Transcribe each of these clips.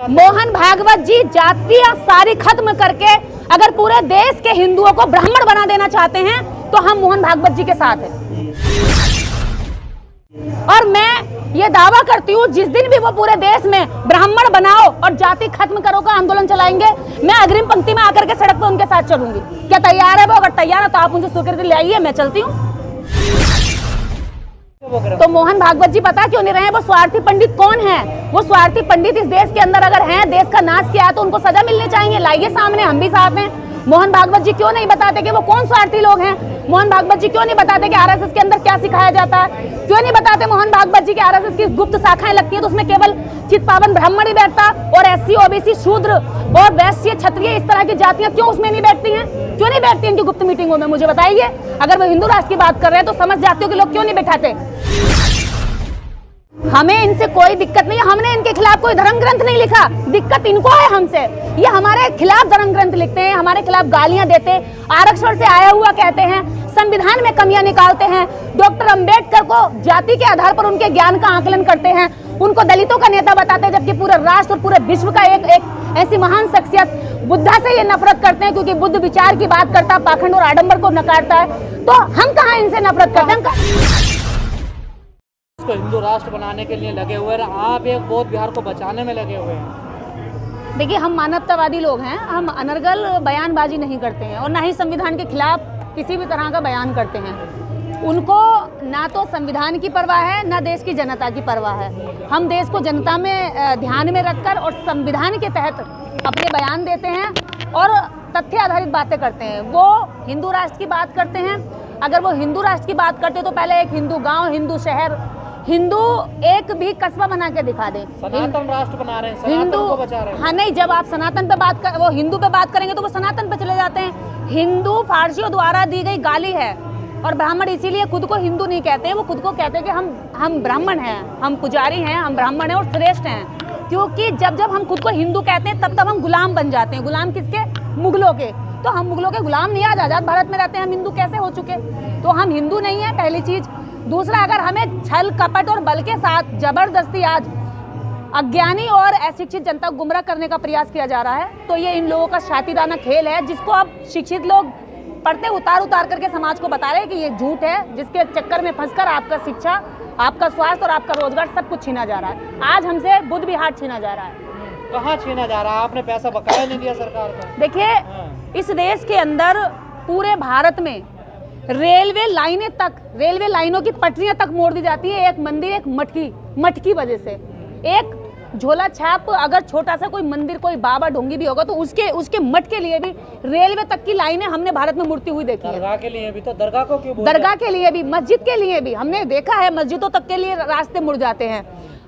मोहन भागवत जी जातियां सारी खत्म करके अगर पूरे देश के हिंदुओं को ब्राह्मण बना देना चाहते हैं तो हम मोहन भागवत जी के साथ हैं। और मैं ये दावा करती हूँ जिस दिन भी वो पूरे देश में ब्राह्मण बनाओ और जाति खत्म करो का आंदोलन चलाएंगे, मैं अग्रिम पंक्ति में आकर के सड़क पर उनके साथ चलूंगी। क्या तैयार है वो? अगर तैयार है तो आप उनसे स्वीकृति ले आइए, मैं चलती हूँ। तो मोहन भागवत जी पता क्यों नहीं रहे? वो स्वार्थी पंडित कौन है? वो स्वार्थी पंडित इस देश के अंदर अगर हैं, देश का नाश किया है तो उनको सजा मिलनी चाहिए। लाइए सामने, हम भी साथ हैं। मोहन भागवत जी क्यों नहीं बताते कि वो कौन स्वार्थी लोग हैं? मोहन भागवत जी क्यों नहीं बताते कि आरएसएस के अंदर क्या सिखाया जाता है? क्यों नहीं बताते मोहन भागवत जी के आरएसएस की गुप्त शाखाएं लगती है तो उसमें केवल चितपावन ब्राह्मण ही बैठता और एससी, ओबीसी, शूद्र और वैश्य, क्षत्रिय इस तरह की जातियां क्यों उसमें नहीं बैठती हैं? क्यों नहीं बैठती इनकी गुप्त मीटिंगों में? मुझे बताइए। अगर वो हिंदू राष्ट्र की बात कर रहे हैं तो समझ जातियों के लोग क्यों नहीं बैठाते? हमें इनसे कोई दिक्कत नहीं है, हमने इनके खिलाफ कोई धर्म ग्रंथ नहीं लिखा। दिक्कत इनको है हमसे। ये हमारे खिलाफ धर्म ग्रंथ लिखते हैं, हमारे खिलाफ गालियां देते हैं, आरक्षण से आया हुआ कहते हैं, संविधान में कमियां निकालते हैं, डॉक्टर अंबेडकर को जाति के आधार पर उनके ज्ञान का आकलन करते हैं, उनको दलितों का नेता बताते हैं, जबकि पूरे राष्ट्र और पूरे विश्व का एक ऐसी महान शख्सियत बुद्धा से ये नफरत करते हैं क्योंकि बुद्ध विचार की बात करता है, पाखंड और आडंबर को नकारता है। तो हम कहाँ इनसे नफरत करते हैं? को हिंदू राष्ट्र बनाने के लिए लगे हुए हैं, आप एक बौद्ध विहार को बचाने में लगे हुए हैं। देखिए, हम मानवतावादी लोग हैं, हम अनर्गल बयानबाजी नहीं करते हैं और ना ही संविधान के खिलाफ किसी भी तरह का बयान करते हैं। उनको ना तो संविधान की परवाह है ना देश की जनता की परवाह है। हम देश को जनता में ध्यान में रखकर और संविधान के तहत अपने बयान देते हैं और तथ्य आधारित बातें करते हैं। वो हिंदू राष्ट्र की बात करते हैं। अगर वो हिंदू राष्ट्र की बात करते तो पहले एक हिंदू गाँव, हिंदू शहर, हिंदू एक भी कस्बा बना के दिखा दे। सनातन राष्ट्र बना रहे हैं, सनातन को बचा रहे हैं। हाँ नहीं, जब आप सनातन पे बात कर, वो हिंदू पे बात करेंगे तो वो सनातन पे चले जाते हैं। हिंदू फारसियों द्वारा दी गई गाली है और ब्राह्मण इसीलिए खुद को हिंदू नहीं कहते हैं, वो खुद को कहते हैं कि हम ब्राह्मण हैं, हम पुजारी हैं, हम ब्राह्मण हैं और श्रेष्ठ हैं। क्योंकि जब हम खुद को हिंदू कहते हैं तब हम गुलाम बन जाते हैं। गुलाम किसके? मुगलों के। तो हम मुगलों के गुलाम नहीं, आज आजाद भारत में रहते हैं, हम हिंदू कैसे हो चुके? तो हम हिंदू नहीं है, पहली चीज। दूसरा, अगर हमें छल कपट और बल के साथ जबरदस्ती आज अज्ञानी और अशिक्षित जनता को गुमराह करने का प्रयास किया जा रहा है तो ये इन लोगों का शातिराना खेल है, जिसको अब शिक्षित लोग पढ़ते उतार करके समाज को बता रहे हैं कि ये झूठ है, जिसके चक्कर में फंसकर आपका शिक्षा, आपका स्वास्थ्य और आपका रोजगार सब कुछ छीना जा रहा है। आज हमसे बुद्ध विहार छीना जा रहा है। कहाँ छीना जा रहा है? आपने पैसा बकाया नहीं दिया सरकार को। देखिए, इस देश के अंदर पूरे भारत में रेलवे लाइनें तक, रेलवे लाइनों की पटरियां तक मोड़ दी जाती है एक मंदिर, एक मटकी वजह से। एक झोला छाप अगर छोटा सा कोई मंदिर, कोई बाबा ढोंगी भी होगा तो उसके मठ के लिए भी रेलवे तक की लाइनें हमने भारत में मुड़ती हुई देखी है। दरगाह के लिए भी तो, दरगाह को क्यों? दरगाह के लिए भी, मस्जिद के लिए भी हमने देखा है, मस्जिदों तक के लिए रास्ते मुड़ जाते हैं।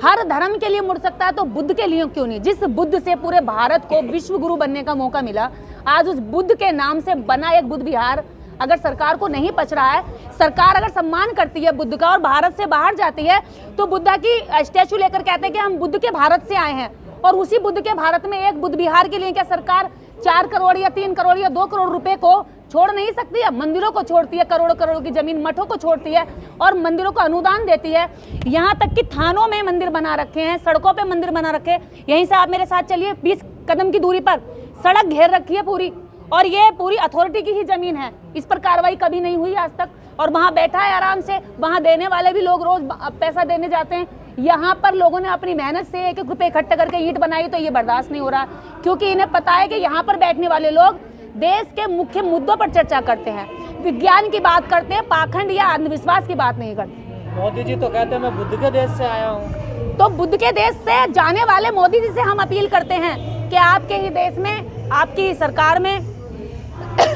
हर धर्म के लिए मुड़ सकता है तो बुद्ध के लिए क्यों नहीं? जिस बुद्ध से पूरे भारत को विश्व गुरु बनने का मौका मिला, आज उस बुद्ध के नाम से बना एक बुद्ध विहार अगर सरकार को नहीं पच रहा है, सरकार अगर सम्मान करती है बुद्ध का और भारत से बाहर जाती है तो बुद्धा की स्टैचू लेकर कहते हैं कि हम बुद्ध के भारत से आए हैं, और उसी बुद्ध के भारत में एक बुद्ध विहार के लिए क्या सरकार 4 करोड़ या 3 करोड़ या 2 करोड़ रुपए को छोड़ नहीं सकती है? मंदिरों को छोड़ती है, करोड़ों की जमीन, मठों को छोड़ती है और मंदिरों को अनुदान देती है। यहाँ तक कि थानों में मंदिर बना रखे हैं, सड़कों पे मंदिर बना रखे हैं। यहीं से आप मेरे साथ चलिए, 20 कदम की दूरी पर सड़क घेर रखी है पूरी, और ये पूरी अथॉरिटी की ही जमीन है। इस पर कार्रवाई कभी नहीं हुई आज तक, और वहाँ बैठा है आराम से, वहाँ देने वाले भी लोग रोज पैसा देने जाते हैं। यहाँ पर लोगों ने अपनी मेहनत से 1-1 रुपये इकट्ठा करके ईंट बनाई, तो ये बर्दाश्त नहीं हो रहा, क्योंकि इन्हें पता है कि यहाँ पर बैठने वाले लोग देश के मुख्य मुद्दों पर चर्चा करते हैं, विज्ञान की बात करते हैं, पाखंड या अंधविश्वास की बात नहीं करते। मोदी जी तो कहते हैं मैं बुद्ध के देश से आया हूँ। तो बुद्ध के देश से जाने वाले मोदी जी से हम अपील करते हैं कि आपके ही देश में, आपकी सरकार में,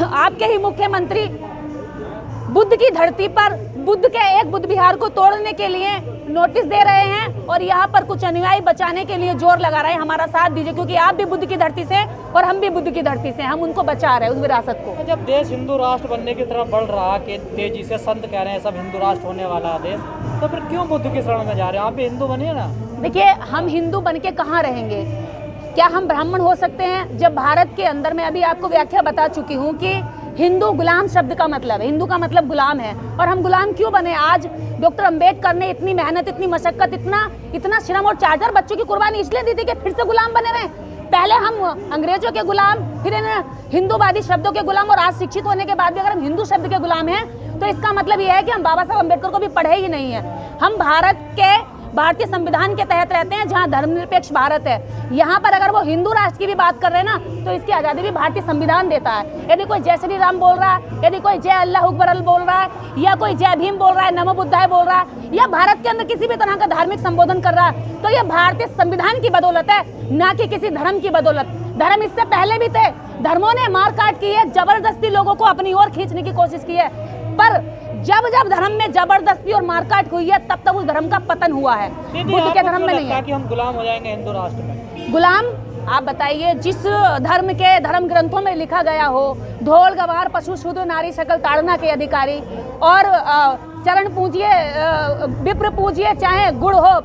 आपके ही मुख्यमंत्री बुद्ध की धरती पर बुद्ध के एक बुद्ध विहार को तोड़ने के लिए नोटिस दे रहे हैं और यहाँ पर कुछ अनुयायी बचाने के लिए जोर लगा रहे हैं। हमारा साथ दीजिए, क्योंकि आप भी बुद्ध की धरती से और हम भी बुद्ध की धरती से, हम उनको बचा रहे हैं उस विरासत को। जब देश हिंदू राष्ट्र बनने की तरफ बढ़ रहा है, तेजी से संत कह रहे हैं सब हिंदू राष्ट्र होने वाला देश, तो फिर क्यों बुद्ध की शरण में जा रहे हैं? आप भी हिंदू बनिए ना। देखिए, हम हिंदू बन के कहाँ रहेंगे? क्या हम ब्राह्मण हो सकते हैं? जब भारत के अंदर, मैं अभी आपको व्याख्या बता चुकी हूँ कि हिंदू गुलाम शब्द का मतलब है, हिंदू का मतलब गुलाम है। और हम गुलाम क्यों बने? आज डॉक्टर अंबेडकर ने इतनी मेहनत, इतनी मशक्कत, इतना श्रम और 4 बच्चों की कुर्बानी इसलिए दी थी कि फिर से गुलाम बने रहे। पहले हम अंग्रेजों के गुलाम, फिर इन हिंदूवादी शब्दों के गुलाम, और आज शिक्षित होने के बाद भी अगर हम हिंदू शब्द के गुलाम हैं तो इसका मतलब यह है कि हम बाबा साहब अम्बेडकर को भी पढ़े ही नहीं है। हम भारतीय संविधान के तहत रहते हैं, जहां धर्मनिरपेक्ष भारत है। यहाँ पर अगर वो हिंदू राष्ट्र की भी बात कर रहे हैं ना, तो इसकी आज़ादी भी भारतीय संविधान देता है। यदि कोई जय श्री राम बोल रहा है, यदि कोई जय अल्लाह अकबर बोल रहा है, या कोई जय भीम बोल रहा है, नमो बुद्धाय बोल रहा है, या भारत के अंदर किसी भी तरह का धार्मिक संबोधन कर रहा है, तो ये भारतीय संविधान की बदौलत है, ना कि किसी धर्म की बदौलत। धर्म इससे पहले भी थे, धर्मों ने मार काट की है, जबरदस्ती लोगों को अपनी ओर खींचने की कोशिश की है, पर जब जब धर्म में जबरदस्ती और मारकाट हुई है, तब तब उस धर्म का पतन हुआ है। बुद्ध के धर्म में नहीं है कि हम गुलाम हो जाएंगे हिंदू राष्ट्र में। गुलाम, आप बताइए, जिस धर्म के धर्म ग्रंथों में लिखा गया हो, धोल गवार पशु शूद्र नारी सकल ताड़ना के अधिकारी, और चरण पूजिए विप्र पूजिए चाहे गुड़ हो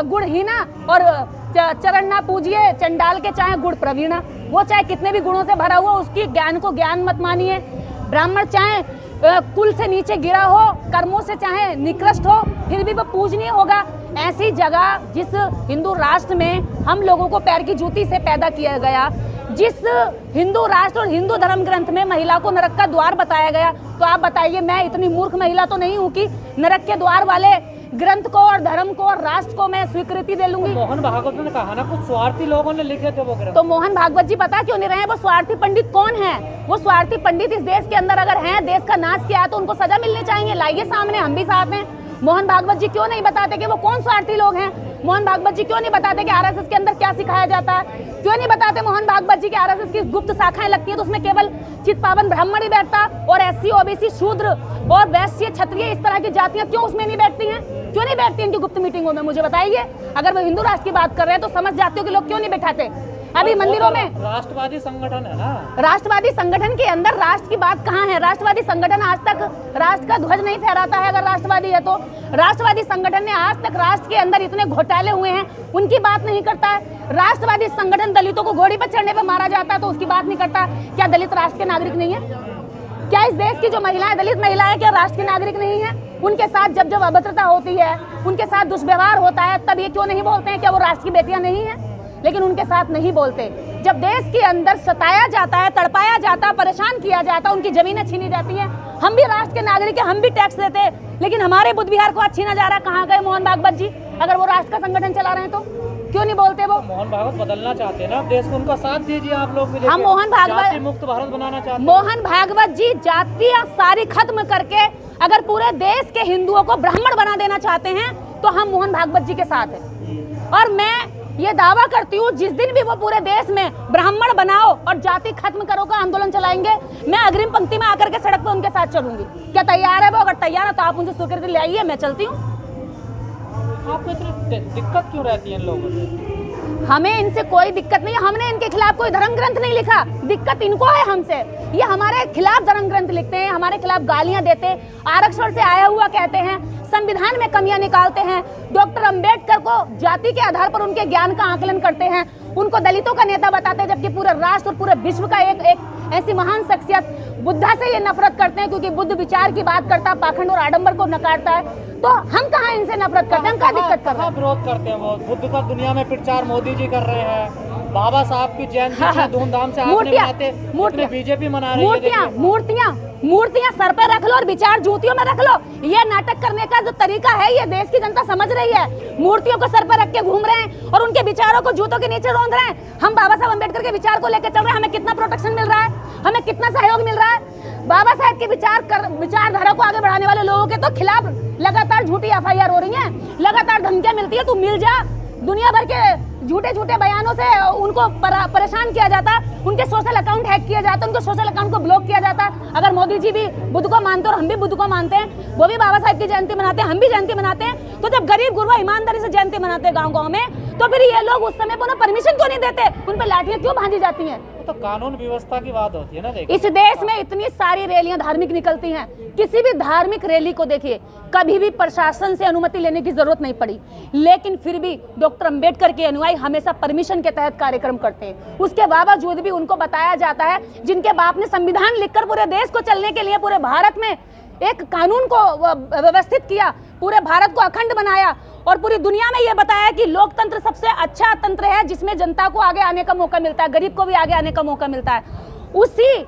गुड़हीना, और चरण ना पूजिए चंडाल के चाहे गुड़ प्रवीणा। वो चाहे कितने भी गुणों से भरा हुआ, उसकी ज्ञान को ज्ञान मत मानिए। ब्राह्मण चाहे कुल से नीचे गिरा हो, कर्मों से चाहे निकृष्ट हो, फिर भी वो पूजनीय होगा। ऐसी जगह जिस हिंदू राष्ट्र में हम लोगों को पैर की जूती से पैदा किया गया, जिस हिंदू राष्ट्र और हिंदू धर्म ग्रंथ में महिला को नरक का द्वार बताया गया, तो आप बताइए, मैं इतनी मूर्ख महिला तो नहीं हूँ कि नरक के द्वार वाले ग्रंथ को और धर्म को और राष्ट्र को मैं स्वीकृति दे लूंगी। मोहन भागवत ने कहा ना, कुछ स्वार्थी लोगों ने लिखे थे वो ग्रंथ। तो मोहन भागवत जी बता क्यों नहीं रहे हैं? वो स्वार्थी पंडित कौन है? वो स्वार्थी पंडित इस देश के अंदर अगर हैं, देश का नाश किया है, तो उनको सजा मिलनी चाहिए। लाइए सामने, हम भी साथ हैं। मोहन भागवत जी क्यों नहीं बताते कि वो कौन स्वार्थी लोग हैं? मोहन भागवत जी क्यों नहीं बताते कि आरएसएस के अंदर क्या सिखाया जाता है? क्यों नहीं बताते मोहन भागवत जी कि आरएसएस की गुप्त शाखाएं लगती है तो उसमें केवल चितपावन ब्राह्मण ही बैठता, और एससी, ओबीसी, शूद्र और वैश्य, क्षत्रिय, इस तरह की जातियां क्यों उसमें नहीं बैठती हैं? क्यों नहीं बैठती इनकी गुप्त मीटिंगों में? मुझे बताइए। अगर वो हिंदू राष्ट्र की बात कर रहे हैं तो समझ जाते हो कि लोग क्यों नहीं बैठाते। अभी मंदिरों में राष्ट्रवादी संगठन है ना, राष्ट्रवादी संगठन के अंदर राष्ट्र की बात कहाँ है? राष्ट्रवादी संगठन आज तक राष्ट्र का ध्वज नहीं फहराता है। अगर राष्ट्रवादी है तो राष्ट्रवादी संगठन ने आज तक राष्ट्र के अंदर इतने घोटाले हुए हैं, उनकी बात नहीं करता है। राष्ट्रवादी संगठन दलितों को घोड़ी पर चढ़ने पर मारा जाता है तो उसकी बात नहीं करता। क्या दलित राष्ट्र के नागरिक नहीं है? क्या इस देश की जो महिलाएं, दलित महिलाएं, क्या राष्ट्र की नागरिक नहीं है? उनके साथ जब जब अभद्रता होती है, उनके साथ दुष्व्यवहार होता है, तब ये क्यों नहीं बोलते हैं क्या वो राष्ट्र की बेटियां नहीं है? लेकिन उनके साथ नहीं बोलते। जब देश के अंदर सताया जाता है, तड़पाया जाता है, परेशान किया जाता है, उनकी जमीनें छीनी जाती हैं, हम भी राष्ट्र के नागरिक हैं, हम भी टैक्स देते हैं, लेकिन हमारे बुद्ध विहार को आज छीना जा रहा है। कहाँ गए मोहन भागवत जी? अगर वो राष्ट्र का संगठन चला रहे हैं तो क्यों नहीं बोलते? वो मोहन भागवत बदलना चाहते हैं ना देश को, उनका साथ दीजिए आप लोग भी। हम मोहन भागवत मुक्त भारत बनाना चाहते हैं। मोहन भागवत जी जातियां सारी खत्म करके अगर पूरे देश के हिंदुओं को ब्राह्मण बना देना चाहते हैं तो हम मोहन भागवत जी के साथ हैं। और मैं ये दावा करती हूँ, जिस दिन भी वो पूरे देश में ब्राह्मण बनाओ और जाति खत्म करो का आंदोलन चलाएंगे, मैं अग्रिम पंक्ति में आकर के सड़क पे उनके साथ चलूंगी। क्या तैयार है वो? अगर तैयार है तो आप मुझे स्वीकृति ले आइए, मैं चलती हूँ। आपको इतनी दिक्कत क्यों रहती है इन लोगों से? हमें इनसे कोई दिक्कत नहीं है, हमने इनके खिलाफ कोई धर्म ग्रंथ नहीं लिखा, दिक्कत इनको है हमसे। ये हमारे खिलाफ धर्म ग्रंथ लिखते हैं, हमारे खिलाफ गालियां देते हैं, आरक्षण से आया हुआ कहते हैं, संविधान में कमियां निकालते हैं, डॉक्टर अंबेडकर को जाति के आधार पर उनके ज्ञान का आकलन करते हैं, उनको दलितों का नेता बताते हैं, जबकि पूरे राष्ट्र और पूरे विश्व का एक ऐसी महान शख्सियत बुद्धा से ये नफरत करते हैं क्योंकि बुद्ध विचार की बात करता है, पाखंड और आडंबर को नकारता है। तो हम कहाँ इनसे नफरत करते हैं? हम क्या दिक्कत कर रहे हैं? विरोध करते हैं वो बुद्ध का दुनिया में प्रचार मोदी जी कर रहे हैं, बाबा साहब की जयंती धूमधाम से आपने बीजेपी मना रही है। मूर्तियां सर पे रख लो और विचार जूतियों में रख लो। ये नाटक करने का जो तरीका है ये देश की जनता समझ रही है। मूर्तियों को सर पे रख के घूम रहे हैं और उनके विचारों को जूतों के नीचे रौंद रहे हैं। हम बाबा साहब अम्बेडकर के विचार को लेकर चल रहे हैं, हमें कितना प्रोटेक्शन मिल रहा है, हमें कितना सहयोग मिल रहा है। बाबा साहब के विचारधारा को आगे बढ़ाने वाले लोगों के तो खिलाफ लगातार झूठी एफआईआर हो रही है, लगातार धमकियां मिलती है, तू मिल जा। दुनिया भर के झूठे झूठे बयानों से उनको परेशान किया जाता, उनके सोशल अकाउंट हैक किया जाता, उनके सोशल अकाउंट को ब्लॉक किया जाता। अगर मोदी जी भी बुद्ध को मानते और हम भी बुद्ध को मानते हैं, वो भी बाबा साहब की जयंती मनाते हैं, हम भी जयंती मनाते हैं, तो जब गरीब गुरबा ईमानदारी से जयंती मनाते हैं गाँव गाँव में, तो फिर ये लोग उस समय पर परमिशन क्यों नहीं देते? उन पर लाठियां क्यों भांजी जाती हैं? तो कानून व्यवस्था की बात होती है ना। देखिए इस देश में इतनी सारी रैलियां धार्मिक निकलती हैं, किसी भी धार्मिक रैली को देखिए कभी भी प्रशासन से अनुमति लेने की जरूरत नहीं पड़ी, लेकिन फिर भी डॉक्टर अंबेडकर के अनुयायी हमेशा परमिशन के तहत कार्यक्रम करते हैं। उसके बावजूद भी उनको बताया जाता है, जिनके बाप ने संविधान लिखकर पूरे देश को चलने के लिए पूरे भारत में एक कानून को व्यवस्थित किया, पूरे भारत को अखंड बनाया और पूरी दुनिया में यह बताया कि लोकतंत्र सबसे अच्छा तंत्र है जिसमें जनता को आगे आने का मौका मिलता है, गरीब को भी आगे आने का मौका मिलता है। उसी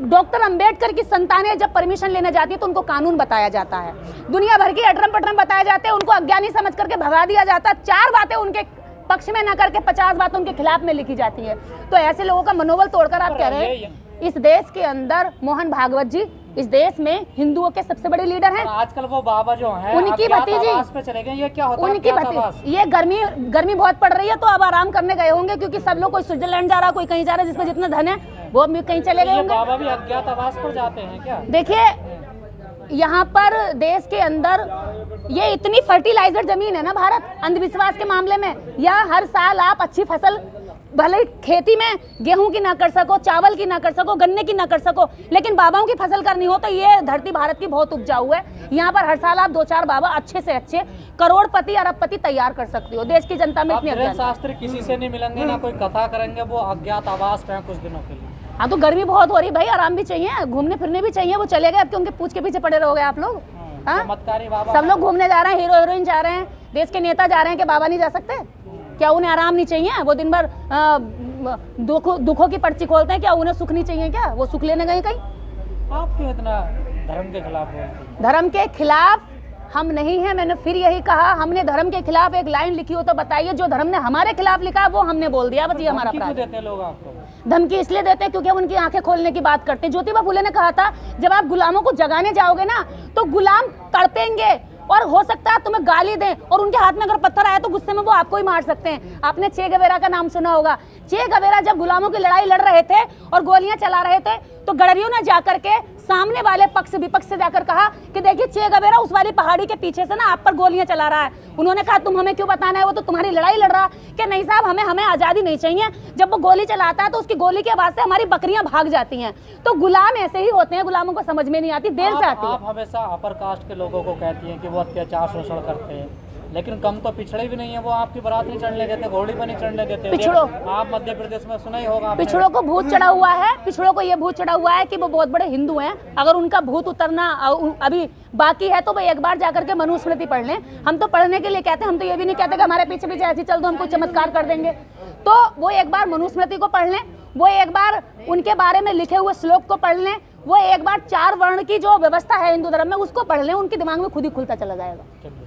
डॉक्टर अंबेडकर की संतानें जब परमिशन लेने जाती है तो उनको कानून बताया जाता है, दुनिया भर की अटरम पटरम बताए जाते हैं, उनको अज्ञानी समझ करके भगा दिया जाता है। 4 बातें उनके पक्ष में न करके 50 बातें उनके खिलाफ में लिखी जाती है। तो ऐसे लोगों का मनोबल तोड़कर आप कह रहे हैं इस देश के अंदर मोहन भागवत जी इस देश में हिंदुओं के सबसे बड़े लीडर हैं। आजकल वो बाबा जो हैं उनकी भतीजी पे चले गए, ये क्या होता है? उनकी भतीजी, ये गर्मी बहुत पड़ रही है तो अब आराम करने गए होंगे, क्योंकि सब लोग कोई स्विट्जरलैंड जा रहा, कोई कहीं जा रहा है, जिसमें जितना धन है वो अब कहीं चले गए होंगे। बाबा भी अज्ञातवास पर जाते हैं क्या? देखिए यहाँ पर देश के अंदर ये इतनी फर्टिलाइजर जमीन है ना भारत, अंधविश्वास के मामले में, या हर साल आप अच्छी फसल भले खेती में गेहूं की ना कर सको, चावल की ना कर सको, गन्ने की ना कर सको, लेकिन बाबाओं की फसल करनी हो तो ये धरती भारत की बहुत उपजाऊ है। यहाँ पर हर साल आप 2-4 बाबा अच्छे से अच्छे करोड़पति अरबपति तैयार कर सकते हो। देश की जनता में इतनी शास्त्री किसी से नहीं मिलेंगे, ना कोई कथा करेंगे, वो अज्ञातवास पे कुछ दिनों के लिए। हाँ तो गर्मी बहुत हो रही भाई, आराम भी चाहिए, घूमने फिरने भी चाहिए। वो चले गए, अब उनके पूछ के पीछे पड़े रहोगे आप लोग? चमत्कारी बाबा, सब लोग घूमने जा रहे हैं, हीरो हीरोइन जा रहे हैं, देश के नेता जा रहे हैं, कि बाबा नहीं जा सकते? क्या उन्हें आराम नहीं चाहिए? वो दिन भर दुखों की पर्ची खोलते हैं, क्या उन्हें सुख नहीं चाहिए? क्या वो सुख लेने गए कहीं? आप क्यों इतना धर्म के खिलाफ बोलते हैं? धर्म के खिलाफ हम नहीं हैं। मैंने फिर यही कहा, हमने धर्म के खिलाफ एक लाइन लिखी हो तो बताइए। जो धर्म ने हमारे खिलाफ लिखा वो हमने बोल दिया, बस ये हमारा अपराध है। देते लोग आपको धमकी इसलिए देते हैं क्योंकि हम उनकी आंखें खोलने की बात करते हैं। ज्योतिबा फुले ने कहा था, जब आप गुलामों को जगाने जाओगे ना तो गुलाम तड़पेंगे और हो सकता है तुम्हें गाली दें, और उनके हाथ में अगर पत्थर आया तो गुस्से में वो आपको ही मार सकते हैं। आपने चे गवेरा का नाम सुना होगा। चे गवेरा जब गुलामों की लड़ाई लड़ रहे थे और गोलियां चला रहे थे तो गडरियों ने जाकर के सामने वाले पक्ष विपक्ष से जाकर कहा कि देखिए चे गवेरा उस वाली पहाड़ी के पीछे से ना आप पर गोलियां चला रहा है। उन्होंने कहा तुम हमें क्यों बताना है, वो तो तुम्हारी लड़ाई लड़ रहा। कि नहीं साहब, हमें आजादी नहीं चाहिए। जब वो गोली चलाता है तो उसकी गोली के आवाज से हमारी बकरियां भाग जाती हैं। तो गुलाम ऐसे ही होते हैं, गुलामों को समझ में नहीं आती, देर से आती है। आप हमेशा अपर कास्ट के लोगों को कहती हैं कि वो अत्याचार शोषण करते हैं, लेकिन कम तो पिछड़े भी नहीं है। वो आपकी बारात नहीं चढ़ने देते, घोड़ी पर नहीं चढ़ने देते। पिछड़ों, आप मध्य प्रदेश में सुना ही होगा, पिछड़ों को भूत चढ़ा हुआ है। पिछड़ों को ये भूत चढ़ा हुआ है कि वो बहुत बड़े हिंदू हैं। अगर उनका भूत उतरना अभी बाकी है तो वो एक बार जाकर के मनुस्मृति पढ़ लें। हम तो पढ़ने के लिए कहते हैं, हम तो ये भी नहीं कहते कि हमारे पीछे पीछे ऐसे चल दो, हम कुछ चमत्कार कर देंगे। तो वो एक बार मनुस्मृति को पढ़ लें, वो एक बार उनके बारे में लिखे हुए श्लोक को पढ़ लें, वो एक बार 4 वर्ण की जो व्यवस्था है हिंदू धर्म में उसको पढ़ लें, उनके दिमाग में खुद ही खुलता चला जाएगा।